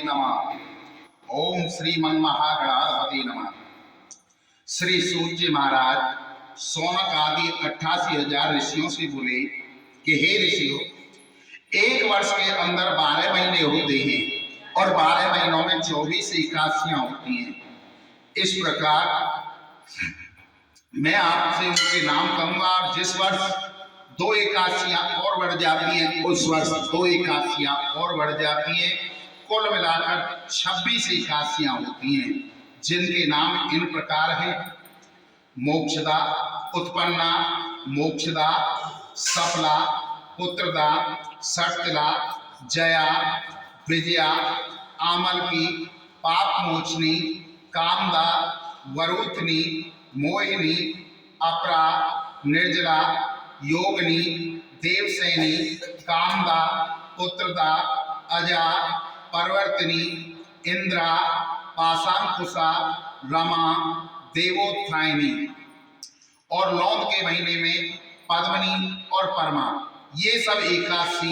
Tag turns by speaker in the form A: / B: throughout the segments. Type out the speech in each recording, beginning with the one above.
A: नमः। ओम श्री महागणाधिपति नमः। श्री सूर्य महाराज सौनक आदि 88,000 ऋषियों से बोले कि हे ऋषियों, एक वर्ष के अंदर 12 महीने होते हैं और 12 महीनों में 24 एकादशियां होती हैं। इस प्रकार मैं आपसे उनके नाम कहूंगा और जिस वर्ष 2 एकादशियां और बढ़ जाती हैं उस वर्ष 2 एकादशियां और बढ़ जाती हैं। कुल मिलाकर 26 एकादशियां होती हैं, जिनके नाम इन प्रकार हैं: मोक्षदा, उत्पन्ना, मोक्षदा, सफला, पुत्रदा, सटला, जया, विजया, आमलकी, पाप मोचनी, कामदा, वरुथनी, मोहिनी, अपरा, निर्जला, योगिनी, देवसेनी, कामदा, पुत्रदा, अजा, परवर्तिनी, इंद्रा, पाशांकुशा, रमा, देवोत्थायिनी। और लौंग के महीने में पद्मनी और परमा। ये सब एकादशी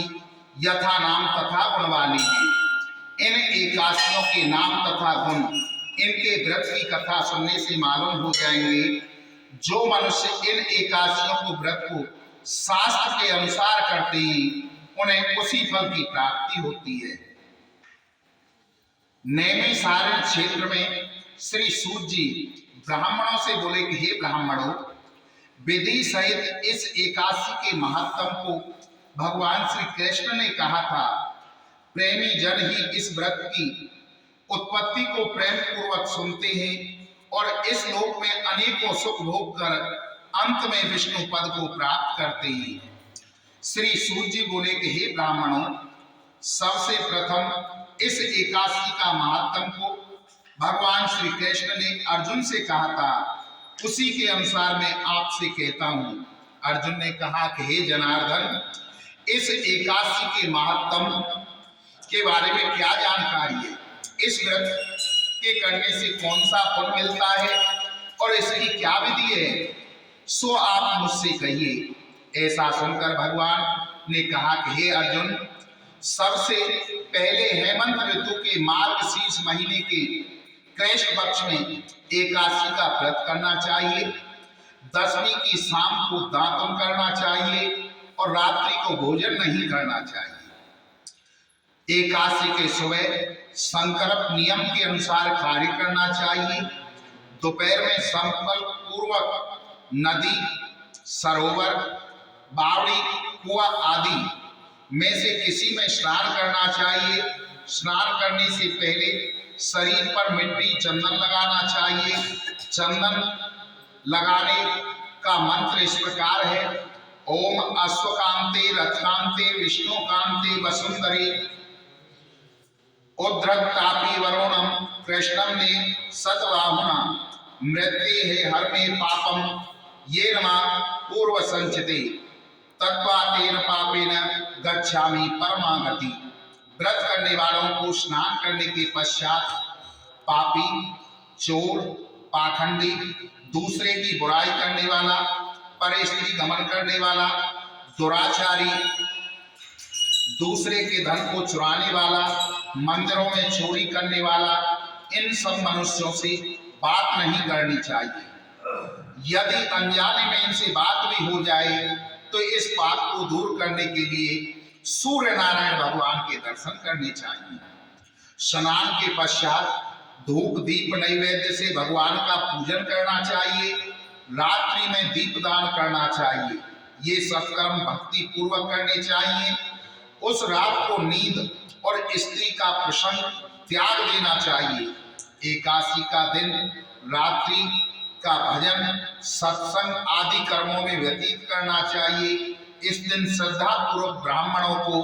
A: यथा नाम तथा गुण वाली हैं। इन एकादशियों के नाम तथा गुण इनके व्रत की कथा सुनने से मालूम हो जाएंगे। जो मनुष्य इन एकादशियों को व्रत को शास्त्र के अनुसार करते हैं उन्हें उसी फल की प्राप्ति होती है। नैमिषारण्य क्षेत्र में श्री सूत जी ब्राह्मणों से बोले कि हे ब्राह्मणों, विधि सहित इस एकादशी के महत्व को भगवान श्री कृष्ण ने कहा था। प्रेमी जन ही इस व्रत की उत्पत्ति को प्रेम पूर्वक सुनते हैं और इस लोक में अनेकों सुख भोग कर अंत में विष्णु पद को प्राप्त करते हैं। श्री सूत जी बोले कि हे ब्राह्मणों, सबसे प्रथम इस एकादशी का महात्म को भगवान श्री कृष्ण ने अर्जुन से कहा था, उसी के अनुसार मैं आपसे कहता हूं। अर्जुन ने कहा कि हे जनार्दन, इस एकादशी के महात्म के बारे में क्या जानकारी है? इस व्रत के करने से कौन सा पुण्य मिलता है और इसकी क्या विधि है, सो आप मुझसे कहिए। ऐसा सुनकर भगवान ने कहा कि हे अर्जुन, सबसे पहले हेमंत ऋतु के मार्गशीर्ष महीने के कृष्ण पक्ष में एकादशी का व्रत करना चाहिए। दशमी की शाम को दातुन करना चाहिए और रात्रि को भोजन नहीं करना चाहिए। एकादशी के सुबह संकल्प नियम के अनुसार कार्य करना चाहिए। दोपहर में संकल्प पूर्वक नदी, सरोवर, बावड़ी, कुआं आदि में से किसी में स्नान करना चाहिए। स्नान करने से पहले शरीर पर मिट्टी चंदन लगाना चाहिए। चंदन लगाने का मंत्र इस प्रकार है: ओम अश्वकांते रथकांते विष्णुकांते वसुंधरे उद्धृतापि वरुणम कृष्णम ने सतबाहुना मृत्ये है हर में पापम ये नमा पूर्व संचिते तत्वा तेन पापेन गच्छामि परमागति। व्रत करने वालों को स्नान करने के पश्चात पापी, चोर, पाखंडी, दूसरे की बुराई करने वाला, परस्त्री गमन करने वाला, दुराचारी, दूसरे के धन को चुराने वाला, मंदिरों में चोरी करने वाला, इन सब मनुष्यों से बात नहीं करनी चाहिए। यदि अनजाने में इनसे बात भी हो जाए तो इस पाप को दूर करने के लिए सूर्य नारायण भगवान के दर्शन करने चाहिए। स्नान के पश्चात धूप दीप नैवेद्य से भगवान का पूजन करना चाहिए। रात्रि में दीपदान करना चाहिए। ये सत्कर्म भक्ति पूर्वक करने चाहिए। उस रात को नींद और स्त्री का प्रसंग त्याग देना चाहिए। एकादशी का दिन रात्रि का भजन, सत्संग आदि कर्मों में व्यतीत करना चाहिए। इस दिन श्रद्धा पूर्वक ब्राह्मणों को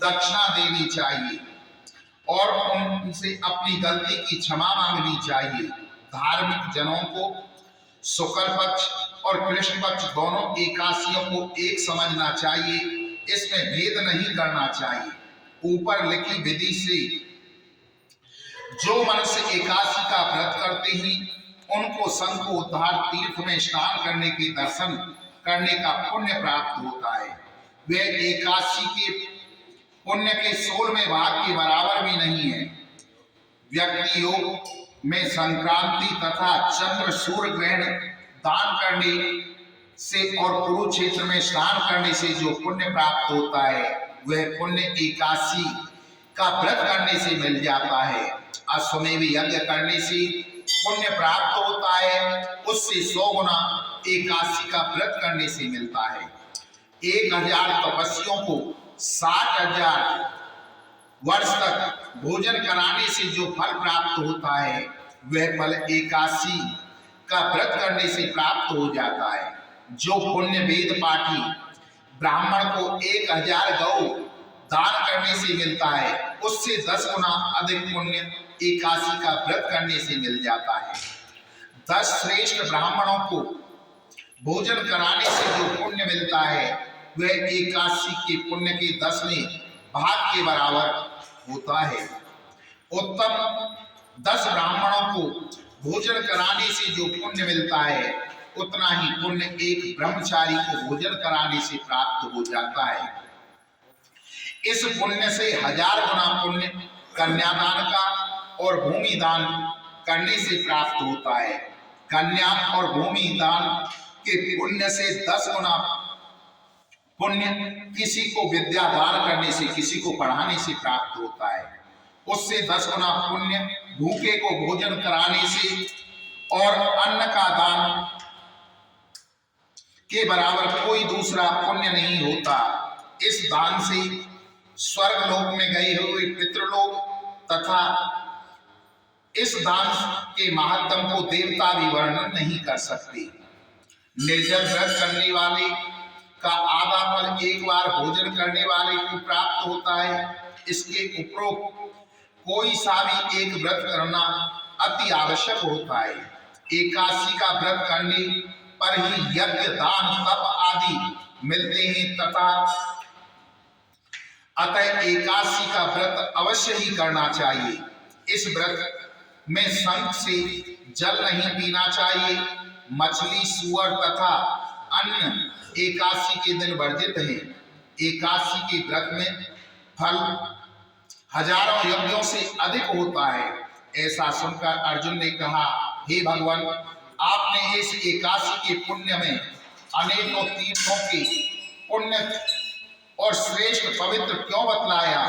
A: दक्षिणा देनी चाहिए और उनसे अपनी गलती की क्षमा मांगनी चाहिए। धार्मिक जनों को शुक्ल पक्ष और कृष्ण पक्ष दोनों एकादशियों को एक समझना चाहिए। इसमें भेद नहीं करना चाहिए। ऊपर लिखी विधि से जो मनुष्य एकादशी का व्रत करते हैं उनको शंखोद्धार तीर्थ में स्नान करने के दर्शन करने का पुण्य प्राप्त होता है। वे एकादशी के पुण्य के 16वें भाग के बराबर भी नहीं है। व्यक्ति योग में संक्रांति तथा चंद्र सूर्य ग्रहण दान करने से और कुरुक्षेत्र में स्नान करने से जो पुण्य प्राप्त होता है वह पुण्य एकादशी का व्रत करने से मिल जाता है। अश्वमेध यज्ञ करने से पुण्य प्राप्त होता है, उससे 100 गुना एकादशी का व्रत करने से मिलता है। 1000 तपस्वियों को 60,000 वर्ष तक भोजन कराने से जो फल प्राप्त होता है वह फल एकादशी का व्रत करने से प्राप्त हो जाता है। जो पुण्य वेद पाठी ब्राह्मण को 1000 गौ दान करने से मिलता है, उससे 10 गुना अधिक पुण्य एकादशी का व्रत करने से मिल जाता है। 10 श्रेष्ठ ब्राह्मणों को भोजन कराने से जो पुण्य मिलता है वह एकादशी के पुण्य के 10वें भाग के बराबर होता है। उत्तम 10 ब्राह्मणों को भोजन कराने से जो पुण्य मिलता है उतना ही पुण्य एक ब्रह्मचारी को भोजन कराने से प्राप्त हो जाता है। इस पुण्य से 1000 गुना पुण्य कन्यादान का और भूमि दान करने से प्राप्त होता है। कन्या और भूमि दान के पुण्य से 10 गुना पुण्य किसी को विद्या दान करने से, किसी को पढ़ाने से प्राप्त होता है। उससे 10 गुना पुण्य भूखे को भोजन कराने से और अन्न का दान के बराबर कोई दूसरा पुण्य नहीं होता। इस दान से स्वर्ग लोक में गए हुए पितृलोक तथा इस दान के महात्म को देवता भी वर्णन नहीं कर सकते। निर्जल व्रत करने वाले का आधा फल एक बार भोजन करने वाले को प्राप्त होता है। इसके उपरोक्त कोई सा भी एक व्रत करना अति आवश्यक होता है। एकादशी का व्रत करने पर ही यज्ञ दान तप आदि मिलते हैं तथा अतः एकादशी का व्रत अवश्य ही करना चाहिए। इस व्रत में शंख से जल नहीं पीना चाहिए। मछली, सूअर तथा अन्य एकादशी के दिन वर्जित है। एकादशी के व्रत में फल हजारों यज्ञों से अधिक होता है। ऐसा सुनकर अर्जुन ने कहा, हे भगवान, आपने इस एकादशी के पुण्य में अनेकों तीर्थों के पुण्य और श्रेष्ठ पवित्र क्यों बतलाया,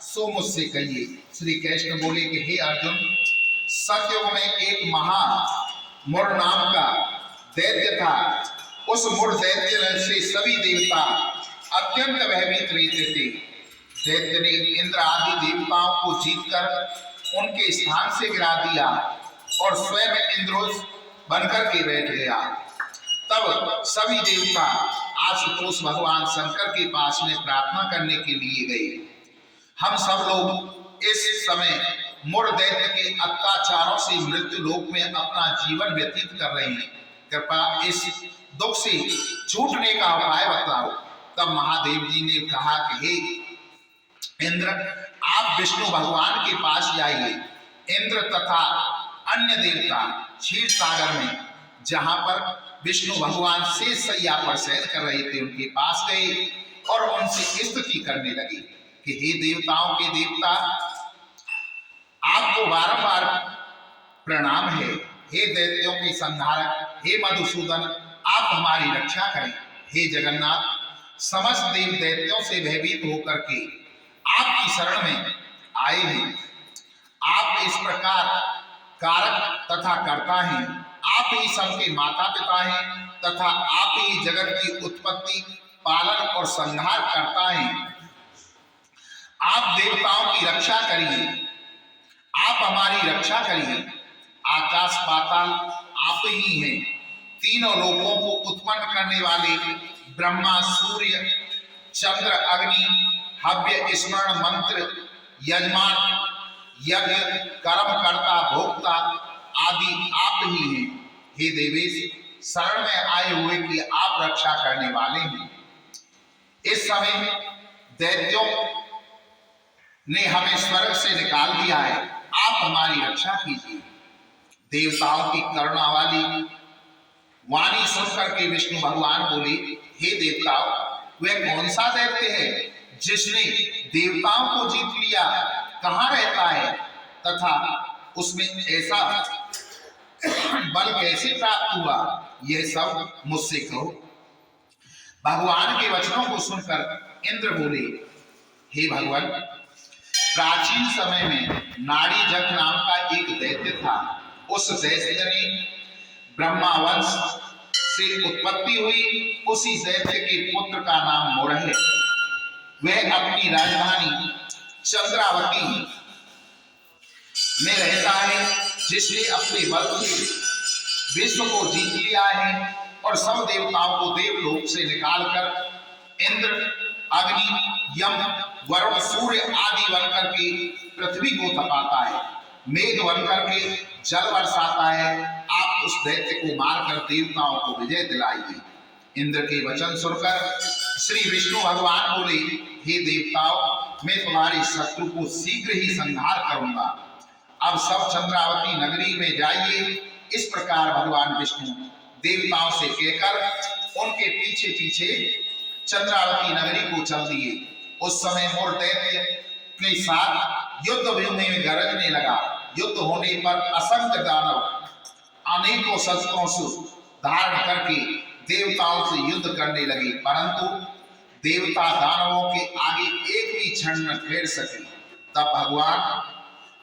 A: सो मुझसे कहिए। श्री कृष्ण बोले कि हे अर्जुन, सतयुग में एक मुर नाम का दैत्य था। उस मुर दैत्य से सभी देवता अत्यंत भयभीत रहते थे। दैत्य ने इंद्र आदि देवताओं को जीतकर उनके स्थान से गिरा दिया और स्वयं इंद्रोस बनकर के बैठ गया। तब सभी देवता आशुतोष भगवान शंकर के पास में प्रार्थना करने के लिए गए। हम सब लोग इस समय मुर दैत्य के अत्याचारों से मृत्यु लोक में अपना जीवन व्यतीत कर रहे हैं। कृपया इस दुख से छूटने का उपाय बताओ। तब महादेव जी ने कहा कि हे इंद्र, आप विष्णु भगवान के पास जाइए। इंद्र तथा अन्य देवता क्षीर सागर में, जहां पर विष्णु भगवान शेष शैया पर शयन कर रहे थे, उनके पास गए और उनसे स्तुति करने लगे कि हे देवताओं के देवता, आपको बारंबार प्रणाम है। हे दैत्यों के संहारक, हे मधुसूदन, आप हमारी रक्षा करें। हे जगन्नाथ, समस्त देव दैत्यों से भयभीत होकर के आपकी शरण में आए हैं। आप इस प्रकार कारक तथा कर्ता हैं। आप ही सबके माता पिता हैं तथा आप ही जगत की उत्पत्ति, पालन और संहार करता हैं। आप देवताओं की रक्षा करिए, आप हमारी रक्षा करिए। आकाश पाताल आप ही हैं। तीनों लोकों को उत्पन्न करने वाले ब्रह्मा, सूर्य, चंद्र, अग्नि, हव्य, स्मरण, मंत्र, यजमान, यज्ञ, कर्मकर्ता, भोक्ता आदि आप ही हैं। हे देवेश, शरण में आए हुए की आप रक्षा करने वाले हैं। इस समय दैत्यों ने हमें स्वर्ग से निकाल दिया है, आप हमारी रक्षा कीजिए। देवताओं की करुणा वाली वाणी सुनकर के विष्णु भगवान बोले, हे देवताओं, वह कौन सा दैत्य है जिसने देवताओं को जीत लिया? कहाँ रहता है तथा उसमें ऐसा बल कैसे प्राप्त हुआ, यह सब मुझसे कहो। भगवान के वचनों को सुनकर इंद्र बोले, हे भगवान, प्राचीन समय में नाड़ी जग नाम का एक दैत्य था। उस दैत्य ने ब्रह्मावंश से उत्पत्ति हुई। उसी दैत्य के पुत्र का नाम मोर है। वह अपनी राजधानी चंद्रावती में रहता है, जिसने अपने बल से विश्व को जीत लिया है और सब देवताओं को देवलोक से निकालकर इंद्र, अग्नि, यम, वरुण, सूर्य आदि बनकर के पृथ्वी को तपाता है, मेघ बनकर के जल बरसाता है। आप उस दैत्य को मारकर देवताओं को विजय दिलाइए। इंद्र के वचन सुनकर श्री विष्णु भगवान बोले, हे देवताओं, मैं तुम्हारे शत्रु को शीघ्र ही संहार करूंगा। अब सब चंद्रावती नगरी में जाइए। इस प्रकार भगवान विष्णु देवताओं से कहकर उनके पीछे पीछे चंद्रावती नगरी को चल दिए। उस समय मोर दैत्य के साथ युद्ध भूमि में गरजने लगा। युद्ध होने पर असंख्य दानव अनेकों शस्त्रों से धारण करके देवताओं से युद्ध करने लगे, परंतु देवता दानवों के आगे एक भी क्षण न ठहर सके। तब भगवान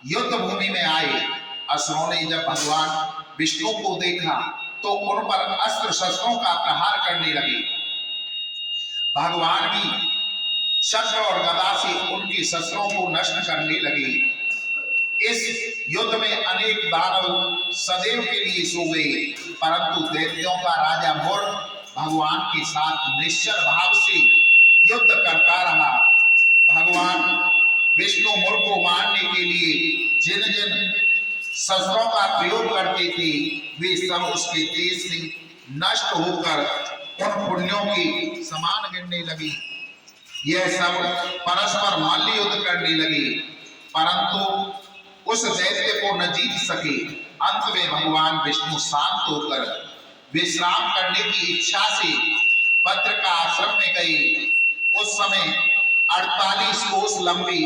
A: युद्ध भूमि में आए। असुरों ने जब भगवान विष्णु को देखा तो उन पर अस्त्र शस्त्रों का प्रहार करने लगे। भगवान भी शस्त्र और गदा से उनके शस्त्रों को नष्ट करने लगे। इस युद्ध में अनेक दानव सदैव के लिए सो गए, परंतु दैत्यों का राजा मोर भगवान के साथ निश्चल भाव से युद्ध करता रहा। भगवान विष्णु मोर को मारने के लिए जिन जिन शस्त्रों का प्रयोग करते थे, वे सब उसके तेज से नष्ट होकर उन पुण्यों के समान गिरने लगे। यह सब परस्पर मल्ल युद्ध करने लगे, परंतु उस दैत्य को न जीत सके। अंत में भगवान विष्णु शांत होकर विश्राम करने की इच्छा से भद्र का आश्रम में गए। उस समय 48 कोस लंबी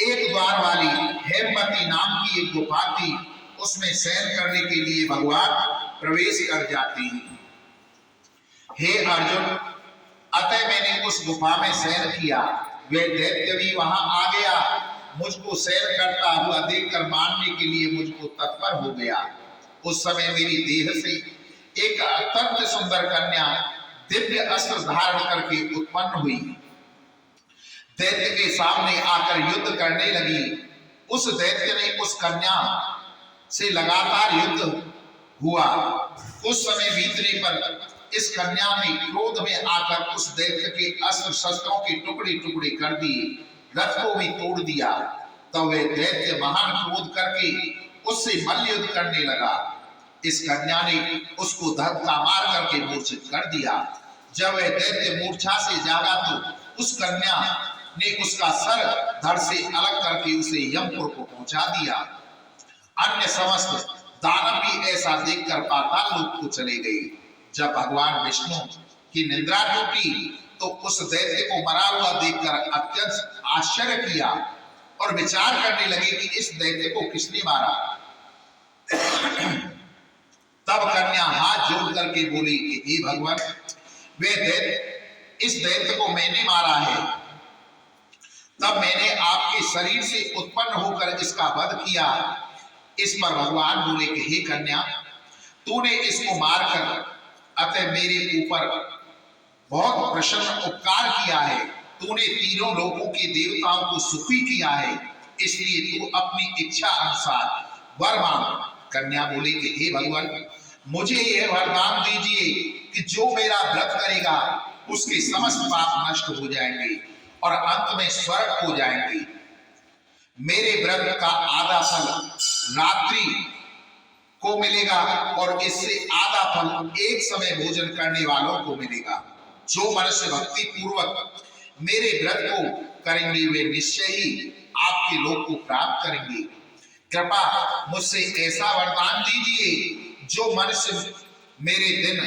A: एक द्वार वाली हेमवती नाम की एक गुफा थी। उसमें शयन करने के लिए भगवान प्रवेश कर जाते हैं। हे अर्जुन, अतः मैंने उस गुफा में शयन किया। वह दैत्य भी वहां आ गया। मुझको शयन करता हुआ देखकर मारने के लिए मुझको तत्पर हो गया। उस समय मेरी देह से एक अत्यंत सुंदर कन्या दिव्य अस्त्र धारण करके उत्पन्न हुई। दैत्य के सामने आकर युद्ध करने लगी। उस दैत्य ने उस कन्या से लगातार युद्ध हुआ। उस समय बीतने पर इस कन्या ने क्रोध में आकर उस दैत्य के अस्त्र शस्त्रों के टुकड़े टुकड़े कर दिए, रथ को भी तोड़ दिया। तब वह दैत्य महान क्रोध करके उससे मल्ल युद्ध करने लगा। इस कन्या ने उसको धक्का मार करके मूर्छित कर दिया। जब वह दैत्य मूर्छा से जागा तो उस कन्या ने उसका सर धड़ से अलग करके उसे यमपुर को पहुंचा दिया। अन्य समस्त दानव भी ऐसा देखकर पाताल लोक को चले गए। जब भगवान विष्णु की निद्रा टूटी तो उस दैत्य को मरा हुआ देखकर अत्यंत आश्चर्य किया और विचार करने लगे कि इस दैत्य को किसने मारा। तब कन्या हाथ जोड़ करके बोली कि हे भगवान, वे दैत्य, इस दैत्य को मैंने मारा है। तब मैंने आपके शरीर से उत्पन्न होकर इसका वध किया। इस पर भगवान बोले कि हे कन्या, तूने इसको मारकर अतः मेरे ऊपर बहुत प्रसन्न उपकार किया है। तूने तीनों लोगों के देवताओं को सुखी किया है, इसलिए तू अपनी इच्छा अनुसार वर मांग। कन्या बोली कि हे भगवान, मुझे यह वरदान दीजिए कि जो मेरा व्रत करेगा उसके समस्त पाप नष्ट हो जाएंगे और अंत में स्वर्ग हो जाएंगे। मेरे व्रत का आधा फल रात्रि को मिलेगा और इससे आधा फल एक समय भोजन करने वालों को मिलेगा। जो मनुष्य भक्ति पूर्वक मेरे व्रत को करेंगे वे निश्चय ही आपके लोक को प्राप्त करेंगे। कृपा मुझसे ऐसा वरदान दीजिए जो मनुष्य मेरे दिन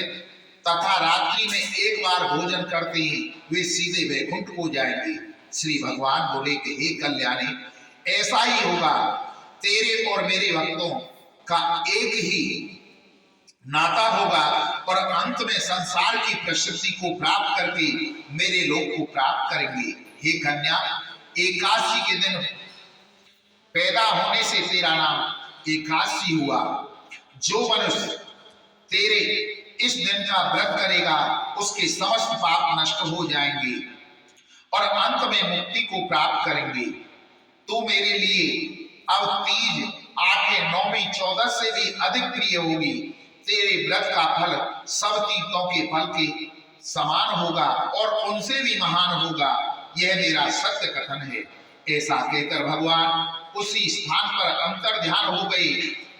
A: तथा रात्रि में एक बार भोजन करते ही वे सीधे वैकुंठ को जाएंगे। श्री भगवान बोले कि हे कल्याणी, ऐसा ही होगा। तेरे और मेरे भक्तों का एक ही नाता होगा और अंत में संसार की प्रसिद्धि को प्राप्त करके मेरे लोक को प्राप्त करेंगे। हे कन्या, एकादशी के दिन पैदा होने से तेरा नाम एकादशी हुआ। जो मनुष्य तेरे इस दिन का व्रत करेगा उसके समस्त पाप नष्ट हो जाएंगे और अंत में मुक्ति को प्राप्त करेंगे। तू मेरे लिए अब तीज, आठवें, नौवीं, 14 से भी अधिक प्रिय होगी। तेरे व्रत का फल सब तीर्थों के फल के समान होगा और उनसे भी महान होगा। यह मेरा सत्य कथन है। ऐसा कहकर भगवान उसी स्थान पर अंतर ध्यान हो गए।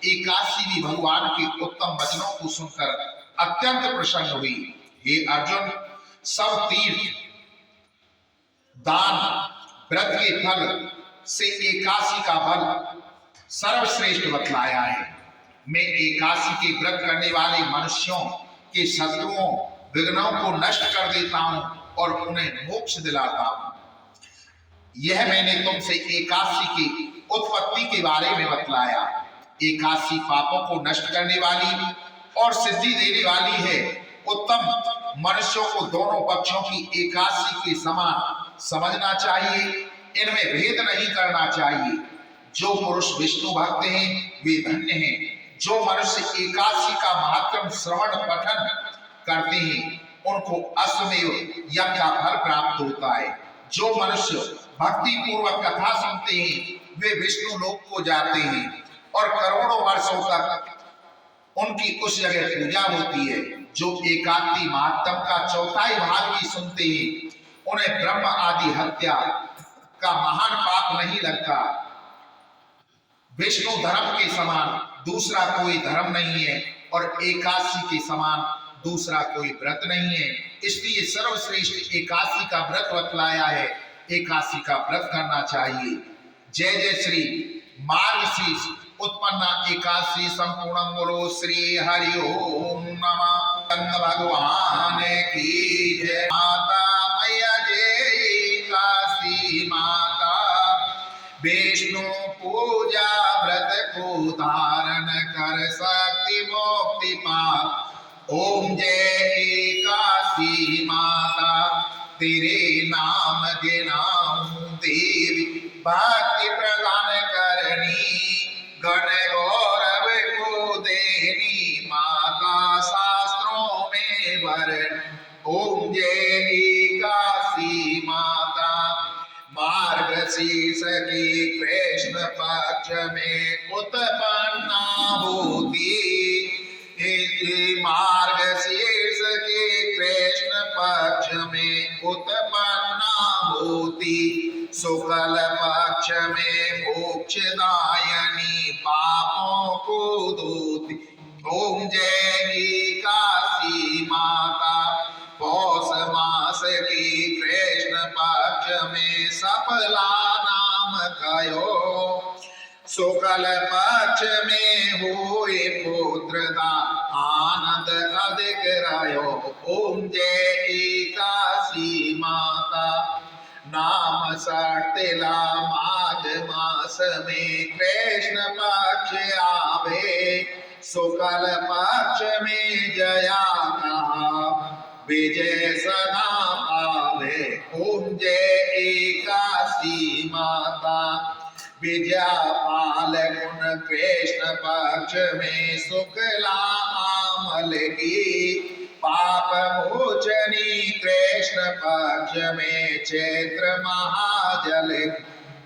A: एकादशी भी भगवान के उत्तम वचनों को सुनकर अत्यंत प्रसन्न हुई। हे अर्जुन, सब तीर्थ, दान, व्रत के फल से एकादशी का फल सर्वश्रेष्ठ बतलाया है। मैं एकादशी के व्रत करने वाले मनुष्यों के शत्रुओं, विघ्नों को नष्ट कर देता हूं और उन्हें मोक्ष दिलाता हूं। यह मैंने तुमसे एकादशी की उत्पत्ति के बारे में बतलाया। एकादशी पापों को नष्ट करने वाली और सिद्धि देने वाली है। उत्तम मनुष्यों को दोनों पक्षों की एकादशी के समान समझना चाहिए। इनमें भेद नहीं करना चाहिए। जो पुरुष विष्णु भक्त हैं वे धन्य हैं। जो मनुष्य एकादशी का महात्म श्रवण पठन करते हैं उनको अश्वमेव यज्ञ का फल प्राप्त होता है। जो मनुष्य भक्ति पूर्वक कथा सुनते हैं वे विष्णु लोक को जाते हैं और करोड़ों वर्षों तक उनकी उस जगह पूजा होती है। जो एकादशी महात्म का चौथाई भाग भी सुनते हैं उन्हें ब्रह्म आदि हत्या का महान पाप नहीं लगता। विष्णु धर्म के समान दूसरा कोई धर्म नहीं है और एकादशी के समान दूसरा कोई व्रत नहीं है। इसलिए सर्वश्रेष्ठ एकादशी का व्रत बतलाया है। एकादशी का व्रत करना चाहिए। जय जय श्री मार्गशीर्ष उत्पन्ना एकादशी संपूर्ण बोलो श्री हरि ओम नमः। भगवान की जय। माता मैया जय एकादशी माता, विष्णु पूजा व्रत को धारण कर शक्ति मुक्ति पा। ओम जय एकादशी माता, तेरे नाम के नाम देवी भक्ति प्रदान करनी, गण गौरव को देनी, माता शास्त्रों में वरण। ओम जय एकादशी माता, मार्गशीर्ष की कृष्ण पक्ष में उत्पन्ना होती। मार्गशीर्ष के कृष्ण पक्ष में उत्पन्ना होती, शुक्ल पक्ष में मोक्षदायिनी पापों को धोती। ओम जय एकादशी माता, पौष मास की कृष्ण पक्ष में सफला नाम कयो, शुक्ल पक्ष में हुए पुत्रदा आनंद अधिक रयो। ओम जय एकादशी माता, नाम सटिला माघ मास में कृष्ण पक्ष आवे, शुक्ल पक्ष में जया कहा विजय सदा पावे। ओम जय एकादशी माता, विजया पाल गुण कृष्ण पक्ष में शुक्ला आमल की, पाप मोचनी कृष्ण पक्ष में चैत्र महाजल।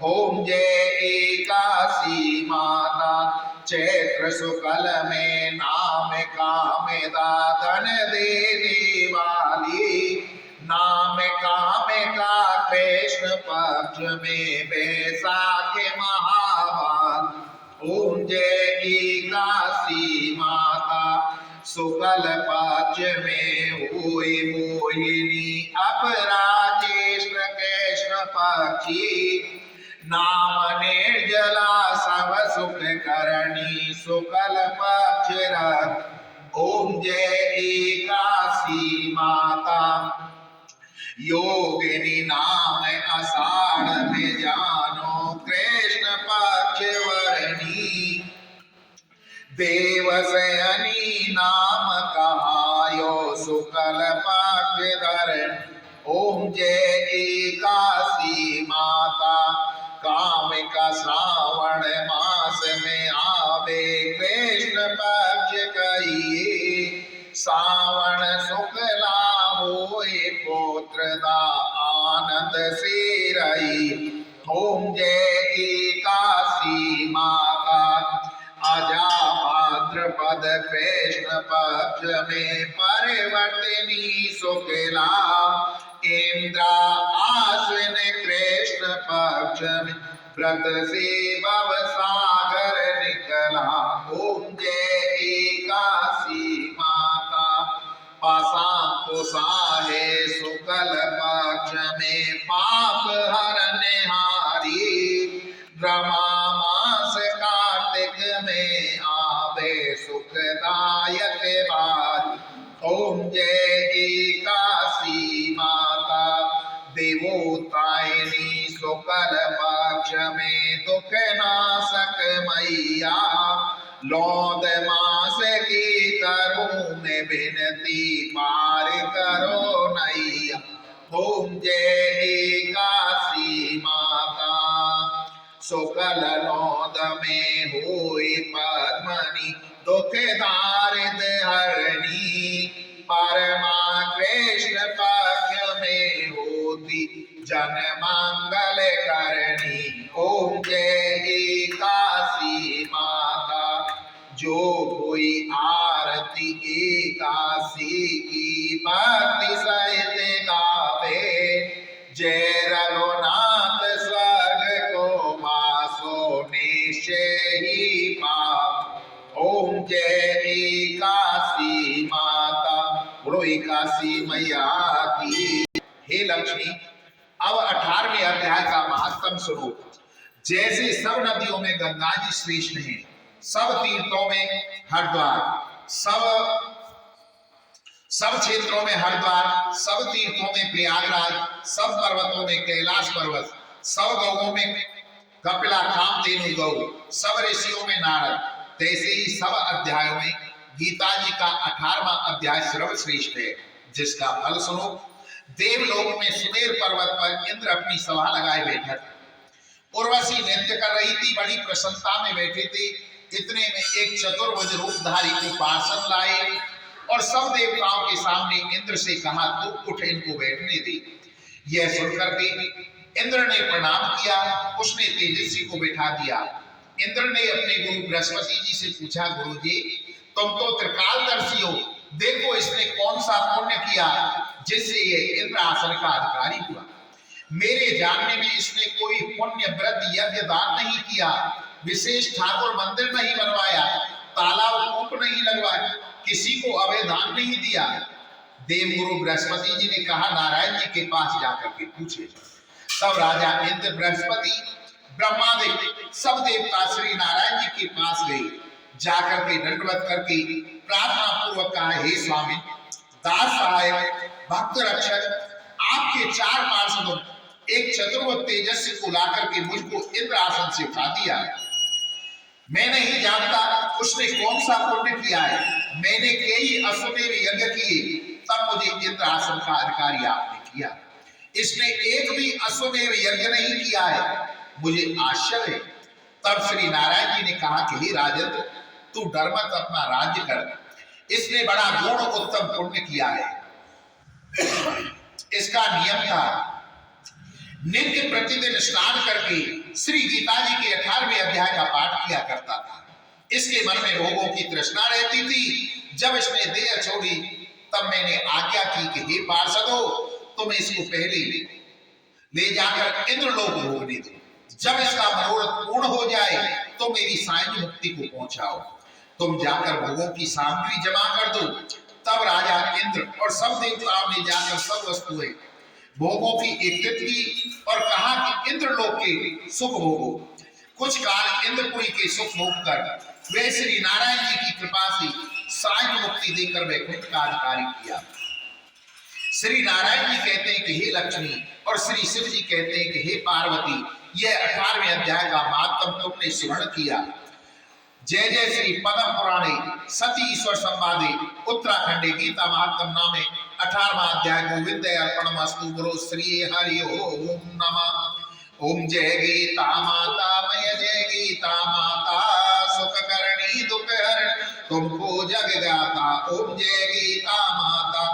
A: ओम जय एकादशी माता, चैत्र शुक्ल में नाम कामदा धन देने वाली, नाम काम का कृष्ण पक्ष में बैसाख महावाल। ओम जय एकादशी माता, शुक्ल पक्ष में हुई मोहिनी अपराजेश कृष्ण पक्षी, नाम निर्जला सब सुख करणी शुक्ल पक्ष रथ। ओम जय एकादशी माता, योगिनी नाम आषाढ़ में जानो कृष्ण पक्ष वरणी, देवशयनी नाम कहायो शुक्ल पक्ष धर। ओम जय एकादशी माता कामिका श्रावण मास में आवे कृष्ण पक्ष कहिए। सावन शुक्ला होए पुत्रदा आनंद से रही। ओम जय एकादशी माता आजा भाद्रपद कृष्ण पक्ष में परिवर्तनी शुक्ला। इंद्रा आश्विन कृष्ण पक्ष में व्रत से भव सागर निकला। ओम जय एकादशी माता पासा कुसाहे शुक्ल पक्ष में पाप हरने हारी। ब्रह्मा मास कार्तिक में आवे सुखदायक बात। ओम जय एकादशी माता देवोत्तायनी शुक्ल पक्ष में दुख नाशक मैया। लौद मास की करूं मैं विनती पार करो नैया। ओम जय एकादशी माता शुक्ल लौद में होए पद्मनी दुख दारिद हरणी। परमा कृष्ण पक्ष में होती जन मंगल करणी। ओम जय एकादशी माता जो कोई आरती एकादशी की भक्ति सहित गावे। जय रघुनाथ स्वर्ग को वासो निश्चय ही पाप। ओम जय एकादशी माता बोलो एकादशी मैया की। हे लक्ष्मी अब 18वें अध्याय का महात्म सुनो। जैसे सब नदियों में गंगा जी श्रेष्ठ हैं, सब तीर्थों में हरिद्वार, सब क्षेत्रों में हरिद्वार, सब तीर्थों में प्रयागराज, सब पर्वतों में कैलाश पर्वत, सब गौओं में कपिला कामधेनु गौ, सब ऋषियों में नारद, तैसे ही सब अध्यायों में गीता जी का 18वां अध्याय सर्वश्रेष्ठ है, जिसका फल सुनो। देवलोक में सुमेर पर्वत पर इंद्र अपनी सभा लगाए बैठा था। उर्वशी नृत्य कर रही थी, बड़ी प्रसन्नता में बैठे थे। इतने में एक चतुर्भुज रूपधारी को पार्षद लाए और सब देवताओं के सामने इंद्र से कहा, तू उठ इनको बैठने दे। यह सुनकर के इंद्र ने प्रणाम किया, उसने तेजस्वी को बैठा दिया। इंद्र ने अपने गुरु बृहस्पति जी से पूछा, गुरु जी तुम तो त्रिकालदर्शी हो, देखो इसने कौन सा पुण्य किया जिससे ये इंद्र आसन का अधिकारी हुआ। मेरे जानने में इसने कोई पुण्य व्रत यज्ञ दान नहीं किया, विशेष ठाकुर मंदिर नहीं बनवाया, तालाब कूप नहीं लगवाया, किसी को अभय दान नहीं दिया। देवगुरु बृहस्पति जी ने कहा, नारायण जी के पास जाकर के पूछे। तब राजा इंद्र बृहस्पति ब्रह्मादेव सब देवता श्री नारायण जी के पास गए। जाकर के दंडवत करके प्रार्थना पूर्वक कहा, हे स्वामी दास सहायक भक्त रक्षक, आपके 4 पार्षदों एक चतुर्भुज तेजस्वी को लाकर के मुझको इंद्र आसन से उठा दिया। मैं नहीं जानता उसने कौन सा पुण्य किया है। मैंने कई अश्वमेध यज्ञ किए, तब मुझे इंद्र आसन का अधिकारी आपने किया। इसने एक भी अश्वमेध यज्ञ नहीं किया है, मुझे आश्चर्य है। तब श्री नारायण जी ने कहा कि हे राजेंद्र, तू डर मत, अपना राज्य कर। इसने बड़ा गुण उत्तम पुण्य किया है। इसका नियम था नित्य प्रतिदिन स्नान करके श्री गीता जी के 18वें अध्याय का पाठ किया करता था। इसके मन में भोगों की तृष्णा रहती थी। जब इसने देह छोड़ी तब मैंने आज्ञा की कि हे पार्षदों, तुम इसको पहले ले जाकर इंद्रलोक भोगने दो। जब इसका मनोरथ पूर्ण हो जाए तो मेरी सायं मुक्ति को पहुंचाओ। तुम जाकर भोगों की सामग्री जमा कर दो। तब राजा इंद्र और सब देवताओं ने जाकर सब वस्तुएं भोगों की एकत्रित की और कहा कि इंद्रलोक के सुख भोगो। कुछ काल इंद्रपुरी के सुख भोग कर वे श्री नारायण जी की कृपा से सायं मुक्ति देकर वैकुंठ का अधिकारी किया। श्री नारायण जी कहते हैं कि हे लक्ष्मी, और श्री शिव जी कहते हैं कि हे पार्वती, यह 18वें अध्याय का महात्म तुमने स्मरण किया। जय जय श्री पद्म पुराणे सती ईश्वर संवादे उत्तराखंडे गीता महात्म नामे 18वां अध्याय गोविंद अर्पणमस्तु। गुरु श्री हरि ओम नमः। ओम जय गीता माता मय जय गीता माता सुख करणी दुख हरण तुमको जग गाता। ओम जय गीता माता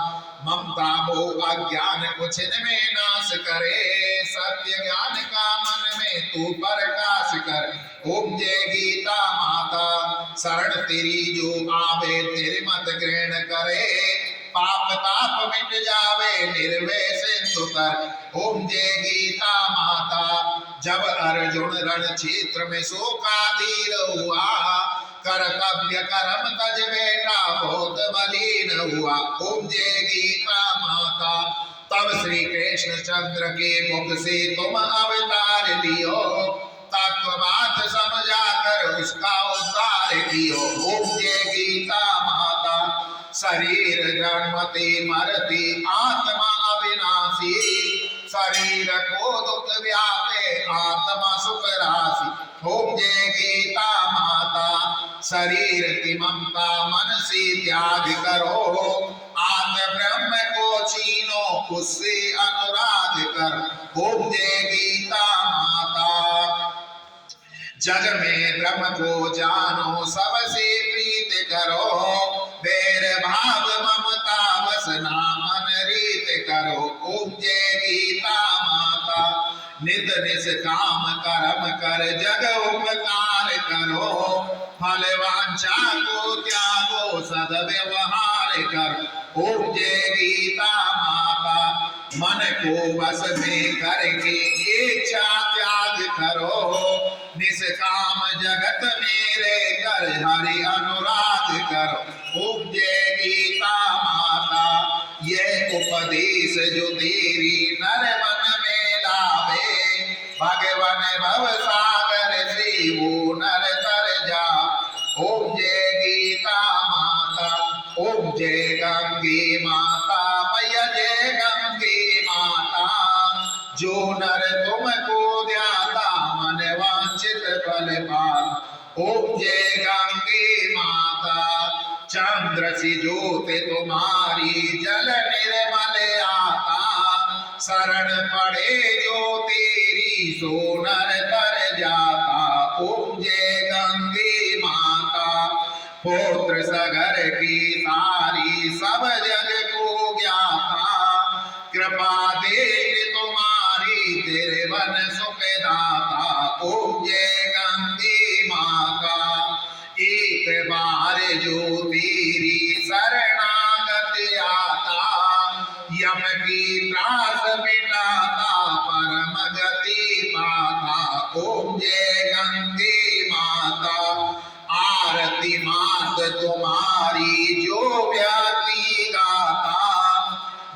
A: ममता मोह अज्ञान कुछ में नाश करे सत्य ज्ञान का मन में तू प्रकाश कर। ओम जय गीता माता शरण तेरी जो आवे तेरे मत ग्रहण करे पाप ताप मिट जावे निर्भय सिंधु कर। ओम जय गीता माता जब अर्जुन रण क्षेत्र में शोकाधीर हुआ कर्तव्य कर्म तज बेटा बहुत बलीन हुआ। ओम जय गीता माता तब श्री कृष्ण चंद्र के मुख से तुम अवतार लियो तत्वबात समझा कर उसका उद्धार कियो। ओम जय गीता माता शरीर जन्मते मरते आत्मा अविनाशी शरीर को दुख व्यापे आत्मा सुख राशि। ओम जय गीता माता शरीर की ममता मन से त्याग करो आत्म ब्रह्म को छीनो उससे अनुराग कर। ओम जय गीता माता जग में ब्रह्म को जानो सबसे प्रीत करो बैर भाव ममता वसना मन रीत करो। ओम जय गीता माता नित निष्काम कर्म कर जग उपकार करो फल वांछा को त्यागो सद्व्यवहार कर। ओम जय गीता माता मन को वश में करके इच्छा त्याग करो निष्काम जगत मेरे कर हरि अनुराग करो। ओम जय गीता माता यह उपदेश जो तेरी नर मन में लावे भगवान भव सागर से वो नर तर जा। ओम जय गीता माता ओम जय गंगे माता मैया जय गंगे माता जो नर तुमको ध्याता मन वांछित फल पाता। ओम जय गंगे माता चंद्र सी ज्योत तुम्हारी जल निर्मल आता शरण पड़े जो तेरी सोनर तर जाता। ओम जय गंगे माता पुत्र सगर की सारी सब जग को ज्ञाता कृपा देख तुम्हारी तेरे वन सुखदाता। ओम जय गंगे माता एक बार जो तेरी शरणागत आता यम की त्रास मिटाता परम गति पाता। ओम जय गंगे माता आरती मात तुम्हारी जो व्यापी गाता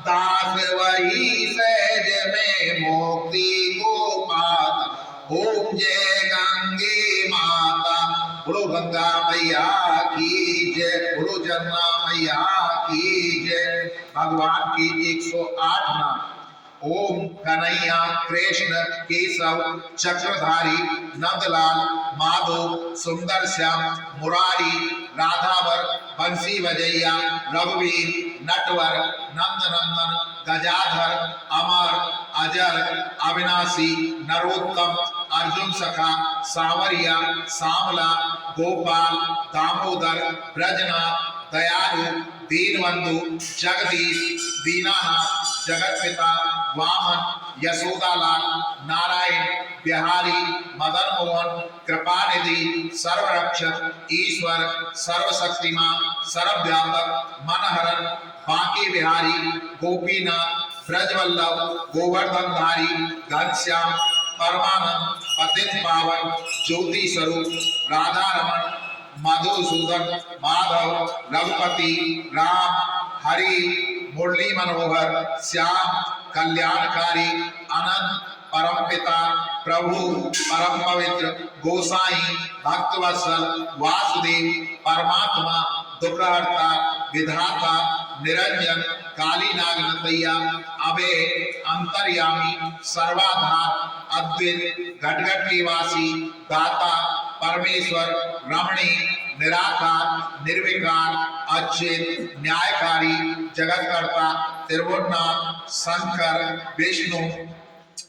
A: दास वही सहज में मुक्ति को पाता। ओम जय गंगे माता बोलो गंगा मैया की जय बोलो जमुना मैया की जय। भगवान की 108 नाम ओम कन्हैया कृष्ण केशव चक्रधारी नंदलाल माधव सुंदर श्याम मुरारी राधावर बंसी बजैया रघुवीर नटवर नंदनंदन गजाधर अमर अजर अविनाशी नरोत्तम अर्जुन सखा सावरिया सामला गोपाल दामोदर ब्रजनाथ दयालु दीनबंधु जगदीश दीनानाथ जगत पिता वामन यशोदालाल नारायण बिहारी मदन मोहन कृपानिधि सर्वरक्षक ईश्वर सर्वशक्तिमान सर्वव्यापक मनहरन बांके बिहारी गोपीनाथ ब्रजवल्लभ गोवर्धनधारी घनश्याम परमानंद पतित पावन ज्योति स्वरूप राधा रमन मधुसूदन माधव रघुपति राम हरि मुरली मनोहर श्याम कल्याणकारी अनंत परमपिता प्रभु परम पवित्र गोसाई भक्तवत्सल वासुदेव परमात्मा दुखहर्ता विधाता निरंजन काली नागनतैया अभय अंतर्यामी सर्वाधार अद्वैत घटघट निवासी दाता परमेश्वर, रमणी, निराकार, निर्विकार, अच्युत, न्यायकारी, जगतकर्ता, त्रिभुवननाथ, शंकर, विष्णु,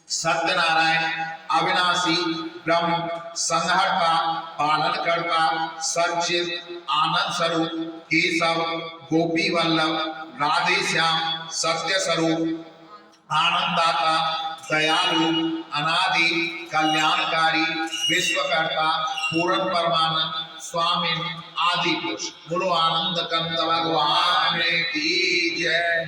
A: सत्यनारायण, अविनाशी, ब्रह्म, संहर्ता, पालनकर्ता, सच्चिद, आनंद स्वरूप, केशव, गोपी वल्लभ, राधे श्याम, सत्य स्वरूप, आनंददाता, दयालु, अनादि, कल्याणकारी, विश्वकर्ता, पूर्ण परमानंद, स्वामी, आदि पुरुष। बोलो आनंद कंद भगवान की जय।